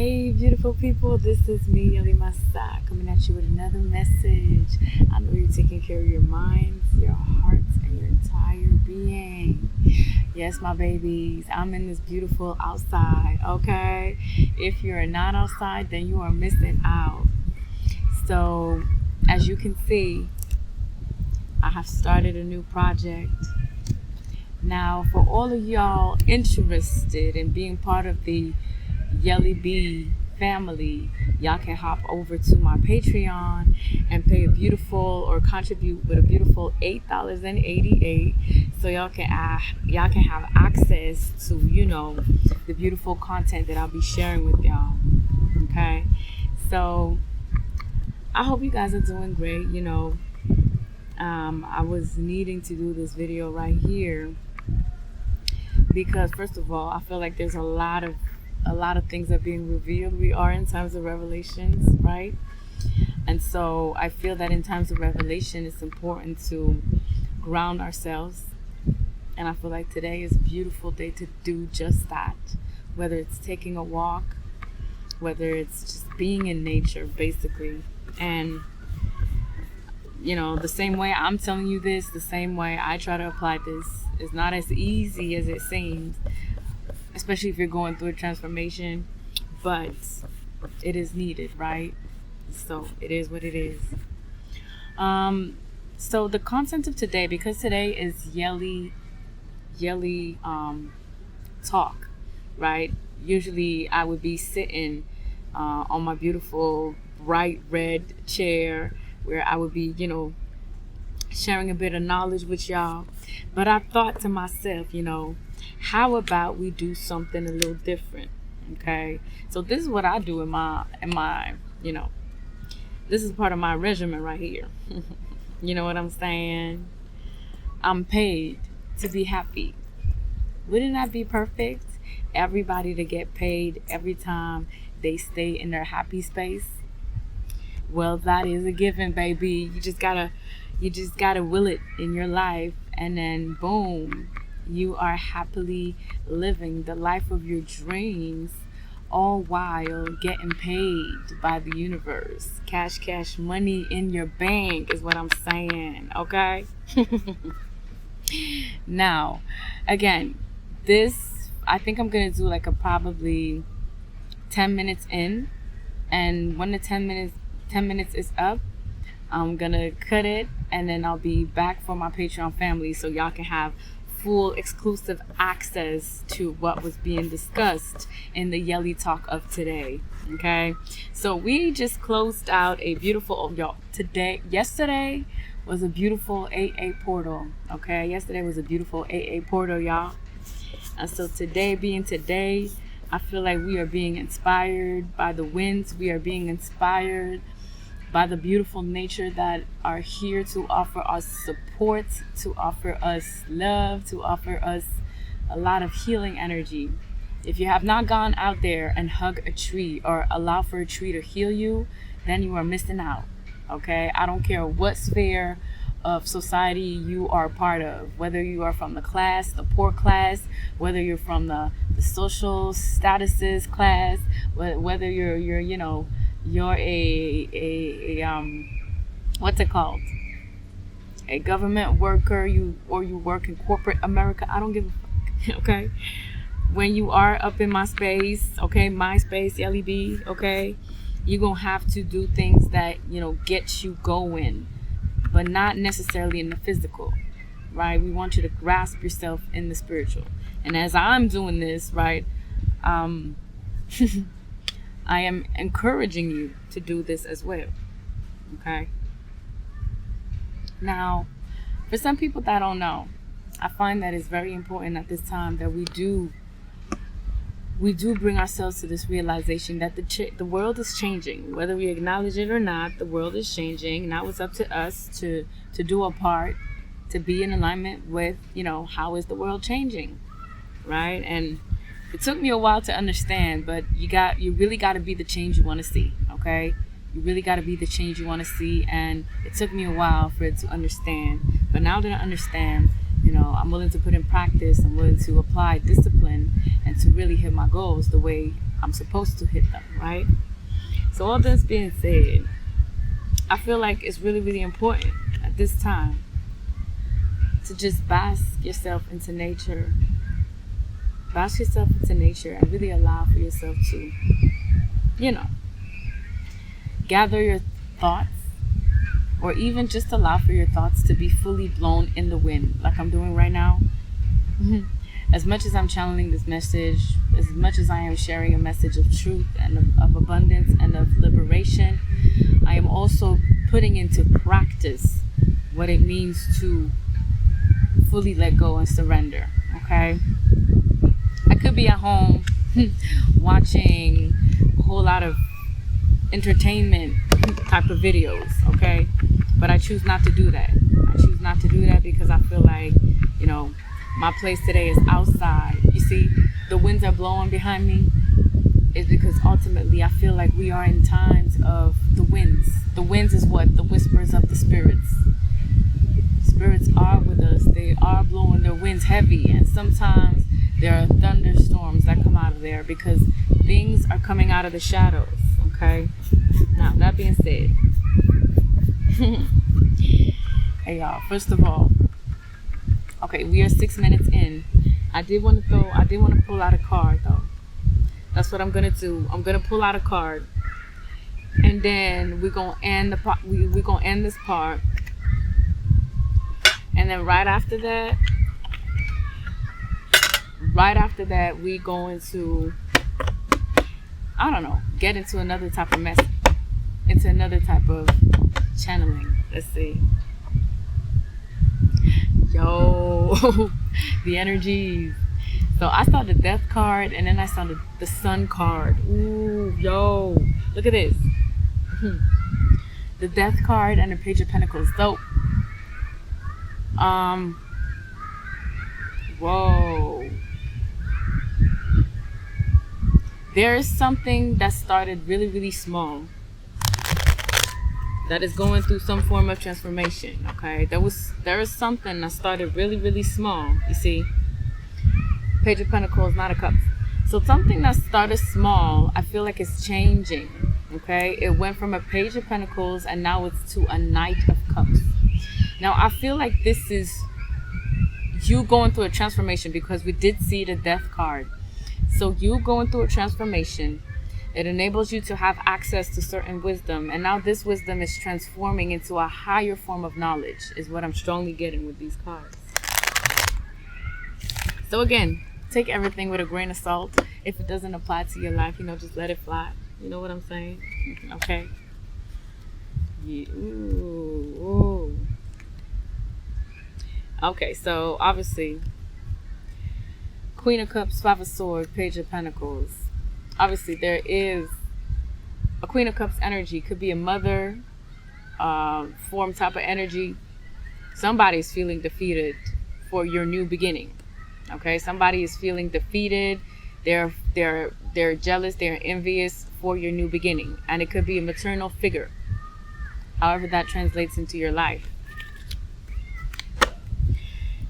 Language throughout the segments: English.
Hey, beautiful people, this is me, Yelli Talk, coming at you with another message. I know you're taking care of your minds, your hearts, and your entire being. Yes, my babies, I'm in this beautiful outside, okay? If you're not outside, then you are missing out. So, as you can see, I have started a new project. Now, for all of y'all interested in being part of the Yelli B family, y'all can hop over to my Patreon and pay a beautiful or contribute with a beautiful $8.88, so y'all can have access to the beautiful content that I'll be sharing with y'all. Okay, so I hope you guys are doing great. I was needing to do this video right here because, first of all, I feel like there's a lot of things are being revealed. We are in times of revelations, right? And so I feel that in times of revelation, it's important to ground ourselves. And I feel like today is a beautiful day to do just that. Whether it's taking a walk, whether it's just being in nature, basically. And, the same way I'm telling you this, the same way I try to apply this is not as easy as it seems, especially if you're going through a transformation, but it is needed, right? So it is what it is. So the content of today, because today is Yelli Talk, right? Usually I would be sitting on my beautiful bright red chair where I would be, sharing a bit of knowledge with y'all. But I thought to myself, how about we do something a little different? Okay, so this is what I do in my this is part of my regimen right here. You know what I'm saying? I'm paid to be happy. Wouldn't that be perfect? Everybody to get paid every time they stay in their happy space. Well, that is a given, baby. You just gotta will it in your life, and then boom, you are happily living the life of your dreams, all while getting paid by the universe. Cash money in your bank is what I'm saying, okay? Now, again, this, I think I'm gonna do like a probably 10 minutes in, and when the 10 minutes is up, I'm gonna cut it, and then I'll be back for my Patreon family so y'all can have full exclusive access to what was being discussed in the Yelli Talk of today. Okay, so we just closed out a beautiful yesterday was a beautiful 8/8 portal. Okay, yesterday was a beautiful 8/8 portal, y'all. And so today being today, I feel like we are being inspired by the winds. We are being inspired by the beautiful nature that are here to offer us support, to offer us love, to offer us a lot of healing energy. If you have not gone out there and hug a tree or allow for a tree to heal you, then you are missing out. Okay, I don't care what sphere of society you are part of, whether you are from the poor class, whether you're from the social statuses class, whether you're what's it called, a government worker, you work in corporate America, I don't give a fuck. Okay, when you are up in my space, okay, my space, Yelli B, okay, you're gonna have to do things that get you going, but not necessarily in the physical, right? We want you to grasp yourself in the spiritual. And as I'm doing this, right, I am encouraging you to do this as well. Okay. Now, for some people that don't know, I find that it's very important at this time that we do bring ourselves to this realization that the world is changing. Whether we acknowledge it or not, the world is changing. Now it's up to us to do our part, to be in alignment with, how is the world changing, right? And it took me a while to understand, but you really got to be the change you want to see, okay? You really got to be the change you want to see, and it took me a while for it to understand. But now that I understand, I'm willing to put in practice, I'm willing to apply discipline and to really hit my goals the way I'm supposed to hit them, right? So all this being said, I feel like it's really, really important at this time to just bask yourself into nature. Bask yourself into nature and really allow for yourself to, gather your thoughts, or even just allow for your thoughts to be fully blown in the wind, like I'm doing right now. As much as I'm channeling this message, as much as I am sharing a message of truth and of abundance and of liberation, I am also putting into practice what it means to fully let go and surrender, okay? I could be at home watching a whole lot of entertainment type of videos, okay? But I choose not to do that. I choose not to do that because I feel like, my place today is outside. You see, the winds are blowing behind me. Is because ultimately I feel like we are in times of the winds. The winds is what? The whispers of the spirits. Spirits are with us. They are blowing their winds heavy, and sometimes there are thunderstorms that come out of there because things are coming out of the shadows, okay? Now, that being said, hey y'all, first of all, okay, we are 6 minutes in. I did want to pull out a card though. That's what I'm gonna do. I'm gonna pull out a card, and then we're gonna end we're gonna end this part, and then right after that, we going to, I don't know, get into another type of message, into another type of channeling. Let's see. Yo, the energies. So I saw the death card, and then I saw the sun card. Ooh, yo, look at this. The death card and the page of pentacles. So, whoa. There is something that started really, really small that is going through some form of transformation, okay? There is something that started really, really small, you see? Page of Pentacles, Knight of Cups. So something that started small, I feel like it's changing, okay? It went from a Page of Pentacles and now it's to a Knight of Cups. Now, I feel like this is you going through a transformation because we did see the Death card. So you going through a transformation. It enables you to have access to certain wisdom. And now this wisdom is transforming into a higher form of knowledge, is what I'm strongly getting with these cards. So again, take everything with a grain of salt. If it doesn't apply to your life, just let it fly. You know what I'm saying? Okay. Yeah. Ooh. Okay, so obviously, Queen of Cups, Five of Swords, Page of Pentacles. Obviously, there is a Queen of Cups energy. Could be a mother form type of energy. Somebody's feeling defeated for your new beginning. Okay, somebody is feeling defeated. They're jealous. They're envious for your new beginning, and it could be a maternal figure. However that translates into your life,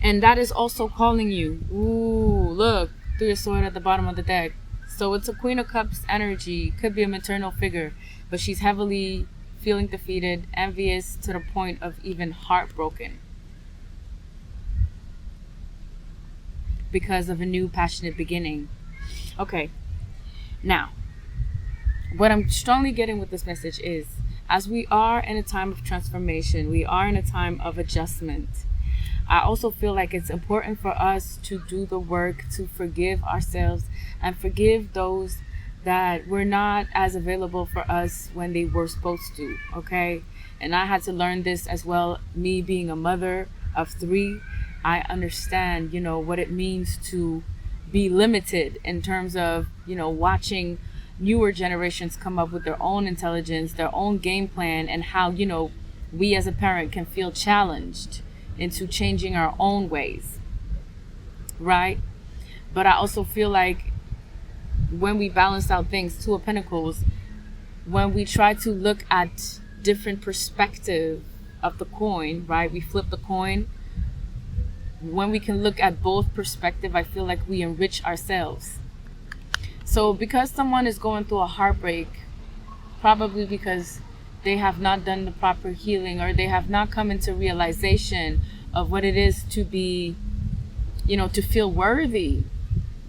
and that is also calling you. Ooh, look through your sword at the bottom of the deck. So it's a Queen of Cups energy. Could be a maternal figure, but she's heavily feeling defeated, envious to the point of even heartbroken because of a new passionate beginning. Okay, now what I'm strongly getting with this message is, as we are in a time of transformation, we are in a time of adjustment. I also feel like it's important for us to do the work to forgive ourselves and forgive those that were not as available for us when they were supposed to, okay? And I had to learn this as well. Me being a mother of 3, I understand, what it means to be limited in terms of, watching newer generations come up with their own intelligence, their own game plan, and how, we as a parent can feel challenged into changing our own ways, right? But I also feel like when we balance out things, Two of Pentacles, when we try to look at different perspective of the coin, right? We flip the coin. When we can look at both perspective, I feel like we enrich ourselves, So because someone is going through a heartbreak, probably because they have not done the proper healing, or they have not come into realization of what it is to be, to feel worthy.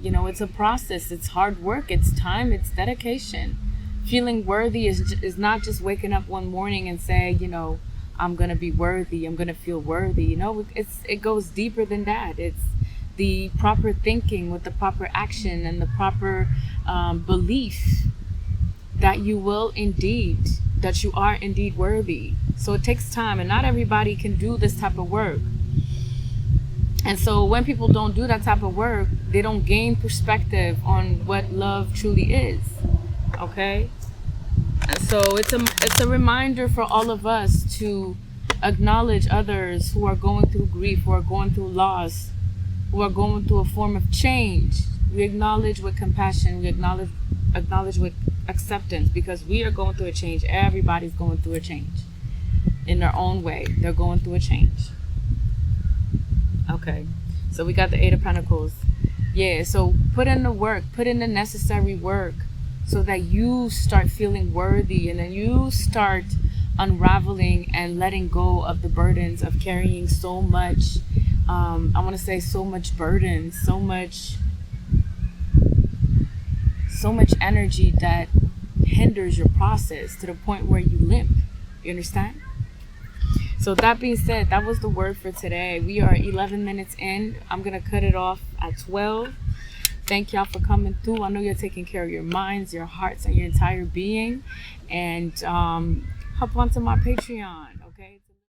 It's a process. It's hard work. It's time. It's dedication. Feeling worthy is not just waking up one morning and say, I'm gonna be worthy. I'm gonna feel worthy. It goes deeper than that. It's the proper thinking with the proper action and the proper belief that you are indeed worthy. So it takes time, and not everybody can do this type of work. And so when people don't do that type of work, they don't gain perspective on what love truly is. Okay? And so it's a reminder for all of us to acknowledge others who are going through grief, who are going through loss, who are going through a form of change. We acknowledge with compassion, we acknowledge with acceptance, because we are going through a change. Everybody's going through a change. In their own way, they're going through a change. Okay, so we got the Eight of Pentacles. Yeah, so put in the work, put in the necessary work so that you start feeling worthy, and then you start unraveling and letting go of the burdens of carrying so much, I want to say so much burden, so much energy that hinders your process to the point where you limp. You understand? So that being said, that was the word for today. We are 11 minutes in. I'm going to cut it off at 12. Thank y'all for coming through. I know you're taking care of your minds, your hearts, and your entire being. And hop onto my Patreon.